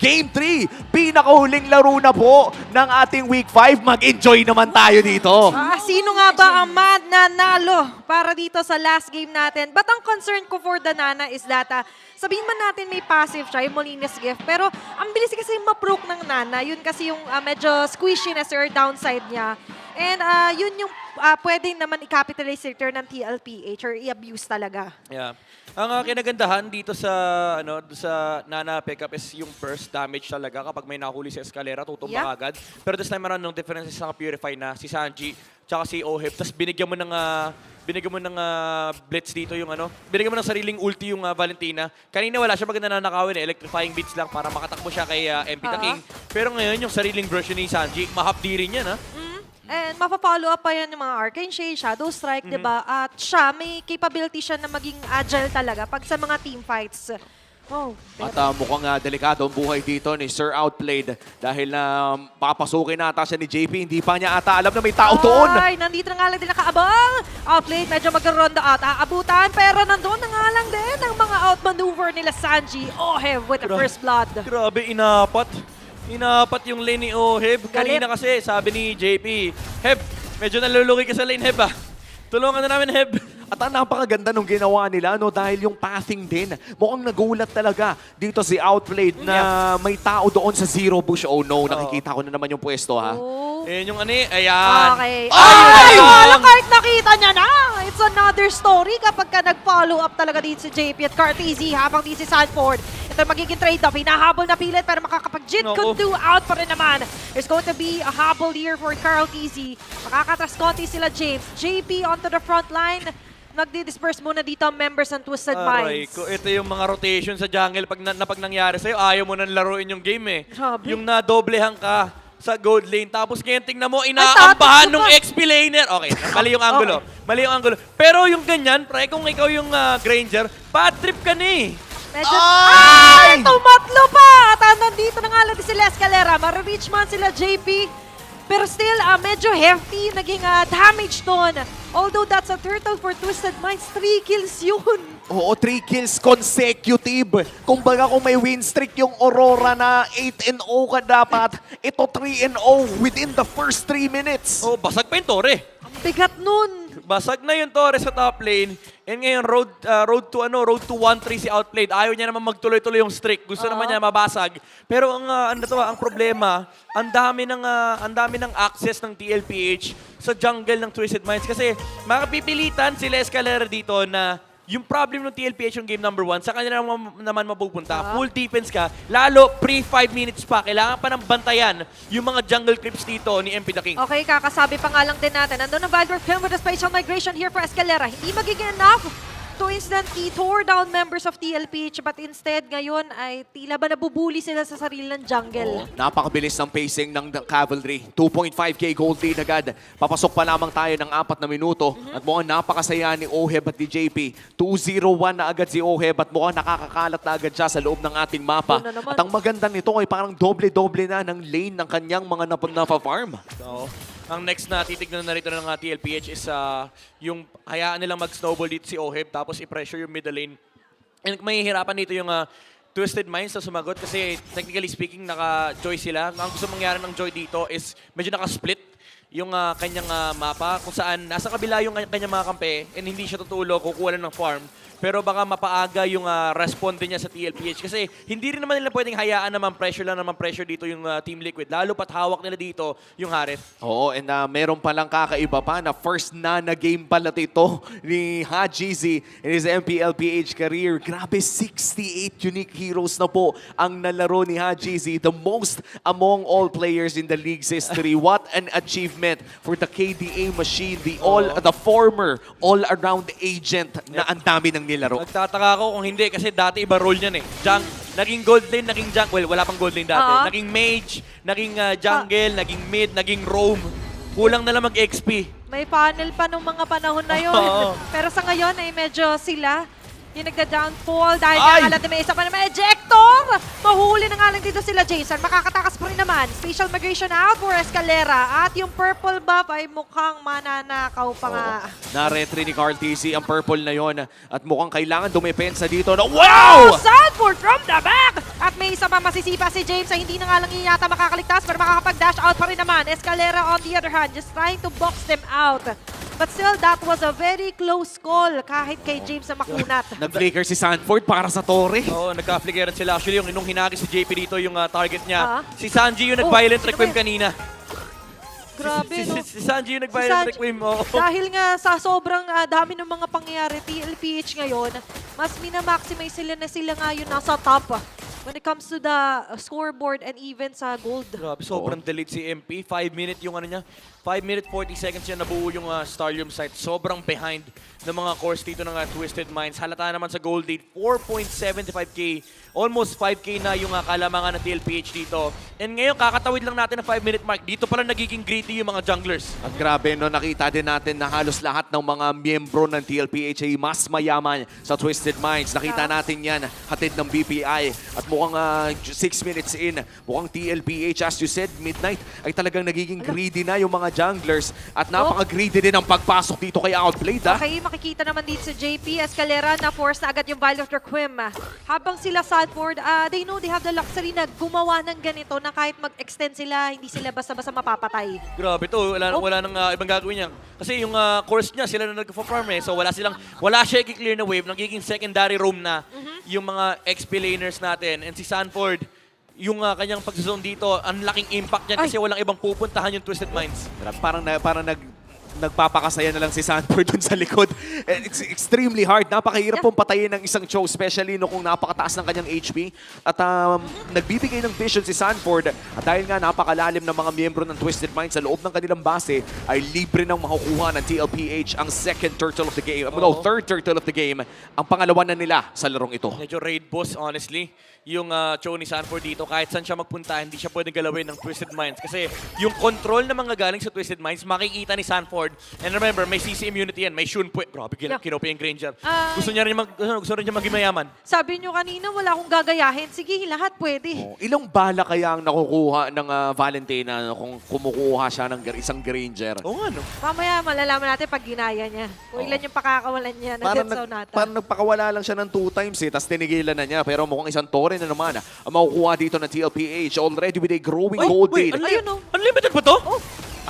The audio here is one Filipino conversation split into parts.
Game 3, pinakahuling laro na po ng ating Week 5. Mag-enjoy naman tayo dito. Sino nga ba ang mananalo para dito sa last game natin? But ang concern ko for the Nana is that, sabihin man natin may passive siya, yung Molina's Gift, pero ang bilis kasi ma-broke ng Nana. Yun kasi yung medyo squishiness or downside niya. And yun yung pwedeng naman i-capitalize return ng TLPH or i-abuse talaga. Yeah. Ang kinagandahan dito sa sa Nana pickup is yung burst damage talaga kapag may nahuli si Escalera, tutumba agad. Pero this time around, yung difference is naka-purify na si Sanji tsaka si Oheb. Tapos binigyan mo ng blitz dito yung binigyan mo ng sariling ulti yung Valentina. Kanina wala siya maganda nanakawin electrifying beats lang para makatakbo siya kay MP the King. Pero ngayon yung sariling version ni Sanji, mahapdi rin yan And mapafollow up pa yan yung mga Arcane Shade, Shadow Strike, di ba? At siya, may capability siya na maging agile talaga pag sa mga team fights. Oh, At mukhang delikado ang buhay dito ni Sir Outplayed dahil na papasukin na ata siya ni JP. Hindi pa niya ata alam na may tao doon. Ay, nandito na nga lang din nakaabang. Outplayed, medyo magkaroon at aabutan. Pero nandun na nga lang din ang mga outmaneuver nila Sanji. Oheb with the first blood. Grabe, inapat yung lane ni Oheb. Kanina kasi, sabi ni JP, Heb, medyo nalulugi ka sa lane, Heb Tulungan na namin, Heb. At ang napakaganda nung ginawa nila dahil yung pathing din. Mukhang nagulat talaga dito si Outplayed na may tao doon sa Zero Bush. Oh no, nakikita ko na naman yung pwesto ha. Ayan yung ayan. Okay. Ay! Kahit nakita niya na! It's another story kapag ka nag-follow up talaga dito si JP at Cartezy habang di si Sanford. Ito magiging trade-off. Hinahabol na pilit pero makakapag-jit could do out pa rin naman. There's going to be a habol here for Cartezy. Makakatras konti sila James. JP onto the front line. Nagdi-disperse muna dito ang members ng Twisted Minds. Ito yung mga rotation sa jungle pag nangyari sa'yo, ayaw mo nang laruin yung game Grabe. Yung nadoblehan ka sa gold lane, tapos ngayon tingnan mo, inaambahan ng XP laner. Okay, mali yung angulo. Mali yung angulo. Pero yung ganyan, pre, kung ikaw yung Granger, bad trip ka na Medyo, tumatlo pa! At nandito na nga lang sila Escalera. Mara-reach man sila JP. Pero still, medyo hefty naging damage doon. Although that's a turtle for Twisted Minds, 3 kills yun. Oo, 3 kills consecutive. Kumbaga kung may win streak yung Aurora na 8-0 ka dapat, ito 3-0 within the first 3 minutes. Oh, basag pa yung Tore. Ang bigat nun. Basag na yung Torres sa top lane. And ngayon, road to 1-3 si Outplayed. Ayaw niya naman magtuloy-tuloy yung streak. Gusto naman niya mabasag. Pero ang problema, ang dami ng access ng TLPH sa jungle ng Twisted Minds. Kasi makapipilitan sila Escalera dito na yung problem ng TLPH yung game number 1, sa kanila naman mapupunta. Full defense ka, lalo pre-5 minutes pa. Kailangan pa ng bantayan yung mga jungle creeps dito ni MP the King. Okay, kakasabi pa nga lang din natin. Nandun ang Valor Film with a spatial migration here for Escalera. Hindi magiging enough to instantly tore down members of TLPH, but instead ngayon ay tila ba nabubuli sila sa sarili ng jungle. Napakabilis ng pacing ng Cavalry. 2.5k gold lead agad. Papasok pa lamang tayo ng 4 na minuto. At mukhang napakasaya ni Oheb at ni JP. 2-0-1 na agad si Oheb at mukhang nakakakalat na agad siya sa loob ng ating mapa. At ang maganda nito ay parang doble-doble na ng lane ng kanyang mga napafarm. So, ang next na titignan na rito ng TLPH is yung hayaan nilang mag-snowball dito si Oheb tapos i-pressure yung middle lane. And may hirapan dito yung Twisted Minds na sumagot kasi technically speaking naka-Joy sila. Ang gusto mangyari ng Joy dito is medyo naka-split yung kanyang mapa kung saan nasa kabila yung kanyang mga kampe and hindi siya tutulo, kukuha lang ng farm. Pero baka mapaaga yung responde niya sa TLPH kasi hindi rin naman nila pwedeng hayaan naman pressure dito yung Team Liquid. Lalo pat hawak nila dito yung Harith. Oo, and meron palang kakaiba pa na first na game pala ito ni Hajizi in his MPLPH career. Grabe, 68 unique heroes na po ang nalaro ni Hajizi. The most among all players in the league's history. What an achievement for the KDA machine. The former all-around agent na ang dami ng nilaro. Nagtataka ako kung hindi kasi dati iba role niyan naging gold lane, naging jungle. Well, wala pang gold lane dati. Naging mage, naging jungle, naging mid, naging roam. Kulang na lang mag-XP. May panel pa nung mga panahon na yun. Pero sa ngayon ay medyo sila yung nagda-downfall dahil nga may isa pa naman ejector! Mahuli na nga lang dito sila Jason. Makakatakas pa rin naman. Spatial migration out for Escalera. At yung purple buff ay mukhang mananakaw pa nga. Na-retry ni Cartezy ang purple na yon at mukhang kailangan dumepensa dito na wow! Sanford from the back! At may isa pa masisipa si James na hindi na nga lang yata makakaligtas pero makakapag-dash out pa rin naman. Escalera on the other hand, just trying to box them out. But still, that was a very close call kahit kay James na makunat. Nag-flicker si Sanford para sa Torre. Oo, nagka-flickeran sila. Actually, nung hinagi si JP dito, yung target Ah. niya, si Sanji yung nag-violent sino requiem ba yun? kanina. Grabe, no? Si Sanji yung nag-violent Sanji- requiem. Oo. Dahil nga sa sobrang dami ng mga pangyayari, TLPH ngayon, mas minamaximize sila na sila nga yun nasa top when it comes to the scoreboard and even sa gold. Grabe, sobrang delayed si MP. 5 minute yung ano niya. 5 minute 40 seconds niya nabuo yung Starium site. Sobrang behind ng mga cores dito ng Twisted Minds. Halata naman sa gold date, 4.75k. Almost 5k na yung kalamangan ng TLPH dito. And ngayon, kakatawid lang natin ang 5-minute mark. Dito pala nagiging greedy yung mga junglers. At grabe, no, nakita din natin na halos lahat ng mga miyembro ng TLPH ay mas mayaman sa Twisted Minds. Nakita natin yan, hatid ng BPI. At mukhang 6 minutes in, mukhang TLPH, as you said, midnight, ay talagang nagiging greedy na yung mga junglers. At napaka-greedy din ang pagpasok dito kay Outplayed, ha? Okay, makikita naman dito sa JP Escalera na force na agad yung Vial of Requiem. Habang sila Sanford, they know they have the luxury na gumawa ng ganito na kahit mag-extend sila, hindi sila basta-basta mapapatay. Grabe to, wala nang ibang gagawin niya. Kasi yung course niya, sila na nag-farm eh. So wala siya i-clear na wave, nagiging secondary roam na yung mga XP laners natin. And si Sanford, yung kanyang pag-zone dito, ang laking impact niya kasi walang ibang pupuntahan yung Twisted Minds. Parang nagpapakasaya na lang si Sanford dun sa likod. It's extremely hard. Napakahirap pong patayin ng isang Cho, especially no kung napakataas ng kanyang HP. At nagbibigay ng vision si Sanford. At dahil nga napakalalim ng mga miyembro ng Twisted Minds sa loob ng kanilang base, ay libre nang makukuha ng TLPH ang second turtle of the game. No, third turtle of the game. Ang pangalawa na nila sa larong ito. Medyo raid boss, honestly. Yung Cho ni Sanford dito, kahit saan siya magpunta, hindi siya pwedeng galawin ng Twisted Minds. Kasi yung control na mga galing sa Twisted Minds, makikita ni Sanford. And remember, may CC immunity yan, may Shun Pue. Grabe, kinopi yung Granger. Gusto niya rin maging mayaman. Sabi nyo kanina, wala akong gagayahin. Sige, lahat pwede. Ilang bala kaya ang nakukuha ng Valentina kung kumukuha siya ng isang Granger? Oo nga, no? Mamaya malalaman natin pag ginaya niya. Kung ilan yung pakakawalan niya na death zone nata. Parang nagpakawala lang siya ng 2 times tapos tinigilan na niya. Pero mukhang isang Torre na naman ang makukuha dito ng TLPH. Already with a growing gold lead. Ayun, no? Unlimited ba to?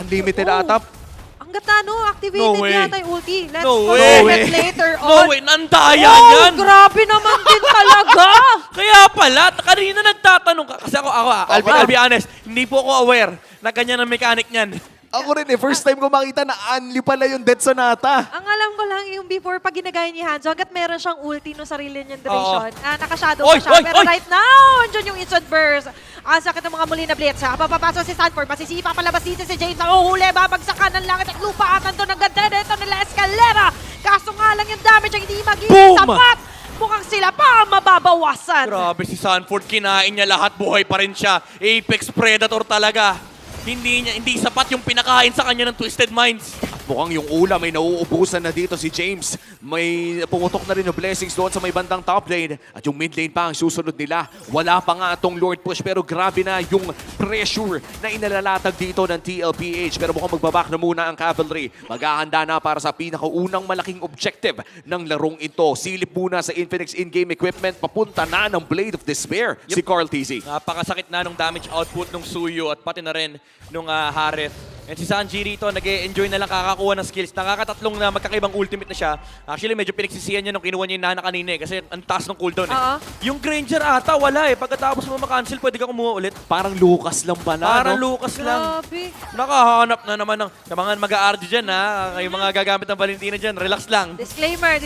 Unlimited ata. Hanggat activated No way. yata yung ulti. Let's No confirm way. it later on. No way, nandaya Oh, yan! grabe naman din talaga. Kaya pala, kanina nagtatanong ka. Kasi I'll be honest, hindi po ako aware na ganyan ang mechanic niyan. Ako rin first time ko makita na Anli pala yung Death Sonata. Ang alam ko lang yung before, pag ginagaya ni Hanzo, hanggat meron siyang ulti no sarili niyang duration, naka-shadow pa siya. Pero right now, andyan yung instant burst. Ang sakit ng mga muli na blitz. Papapasok si Sanford, masisipa palabas dito si James. Ang uhuli, babagsakan ng langit at lupa. At nandun ang ganda nito nila Escalera. Kaso nga lang yung damage ang hindi magiging sapat. Mukhang sila pa ang mababawasan. Grabe si Sanford, kinain niya lahat, buhay pa rin siya. Apex Predator talaga. Hindi sapat yung pinakain sa kanya ng Twisted Minds. Mukhang yung ulam may nauubusan na dito si James. May pumutok na rin yung blessings doon sa may bandang top lane. At yung mid lane pa ang susunod nila. Wala pa nga itong Lord Push pero grabe na yung pressure na inalalatag dito ng TLPH. Pero mukhang magbaback na muna ang Cavalry. Maghahanda na para sa pinakaunang malaking objective ng larong ito. Silip muna sa Infinix in-game equipment. Papunta na ng Blade of Despair si Carl TZ. Napakasakit na nung damage output ng Suyo at pati na rin nung Harith. And si Sanji rito, nag-e-enjoy na lang kakakuha ng skills. Nakakatatlong na magkakaibang ultimate na siya. Actually, medyo pinagsisiyan niya nung kinuha niya yung Nana kanina eh. Kasi ang taas ng cooldown eh. Yung Granger ata, wala eh. Pagkatapos mo makancel, pwede ka kumuha ulit. Parang Lucas lang pala, Parang no? Lucas lang. Grabe. Nakahanap na naman ng sa mga mag-a-RG dyan ha. Yung mga gagamit ng Valentina dyan, relax lang. Disclaimer.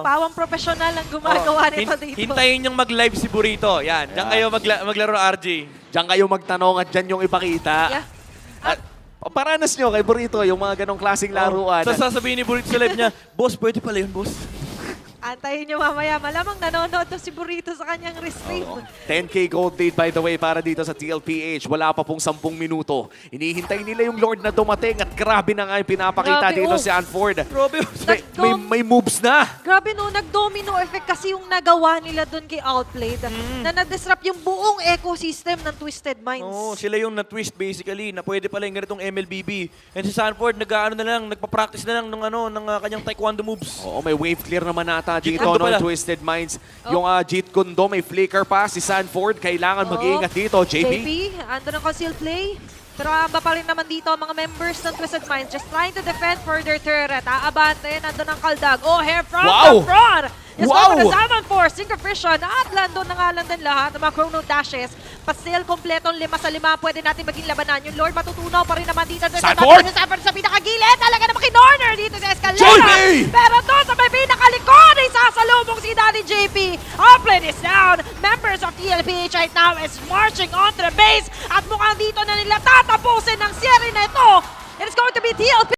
Pawang professional ang gumagawa nito dito. Hintayin niyang mag-live si Burrito. Yan, diyan kayo maglaro RG. Diyan kayo magtanong at dyan yung ipakita. Yeah. At paranas nyo kay Burrito, yung mga ganong klaseng laruan. Tapos sasabihin ni Burrito sa live niya, boss, pwede pala yun, boss. Antayin nyo mamaya. Malamang nanonood to si Burrito sa kanyang restream. 10k gold lead by the way para dito sa TLPH. Wala pa pong 10 minuto. Hinihintay nila yung Lord na dumating at grabe na nga yung pinapakita Grabe, dito oh. si Anford. Grabe. May moves na. Grabe no, nag-domino effect kasi yung nagawa nila doon kay Outplayed na nag-disrupt yung buong ecosystem ng Twisted Minds. Oo, sila yung na-twist basically na pwede pala yung ganitong MLBB. And si Sanford, nagpa-practice na lang ng kanyang taekwondo moves. Oo, may wave clear naman ata importante Jeet ito Kune Do ng pala. Twisted Minds. Yung Jeet Kune Do, may flicker pa. Si Sanford, kailangan mag-iingat dito. JP? ando ng conceal play. Pero amba pa rin naman dito ang mga members ng Twisted Minds just trying to defend for their turret. Aabante, nandun ang Kaldag. Hair from the front! Just Wow! go for the Salmon Force, Synchrovision, at nandun na nga lang din lahat ng mga Chrono Dashes. Pastel, kompletong 5 sa 5, pwede natin maging labanan. Yung Lord matutunaw pa rin naman dito. Sanford! Sanford sa pinakagilid, talaga naman kinorner dito sa Escalera. JP! Pero doon sa may pinakalikod, ay sasalubong si Daddy JP. Upland is down. Members of TLPH right now is marching on to the base. At mukhang dito na nila tatapusin ng series na ito. It is going to be TLPH.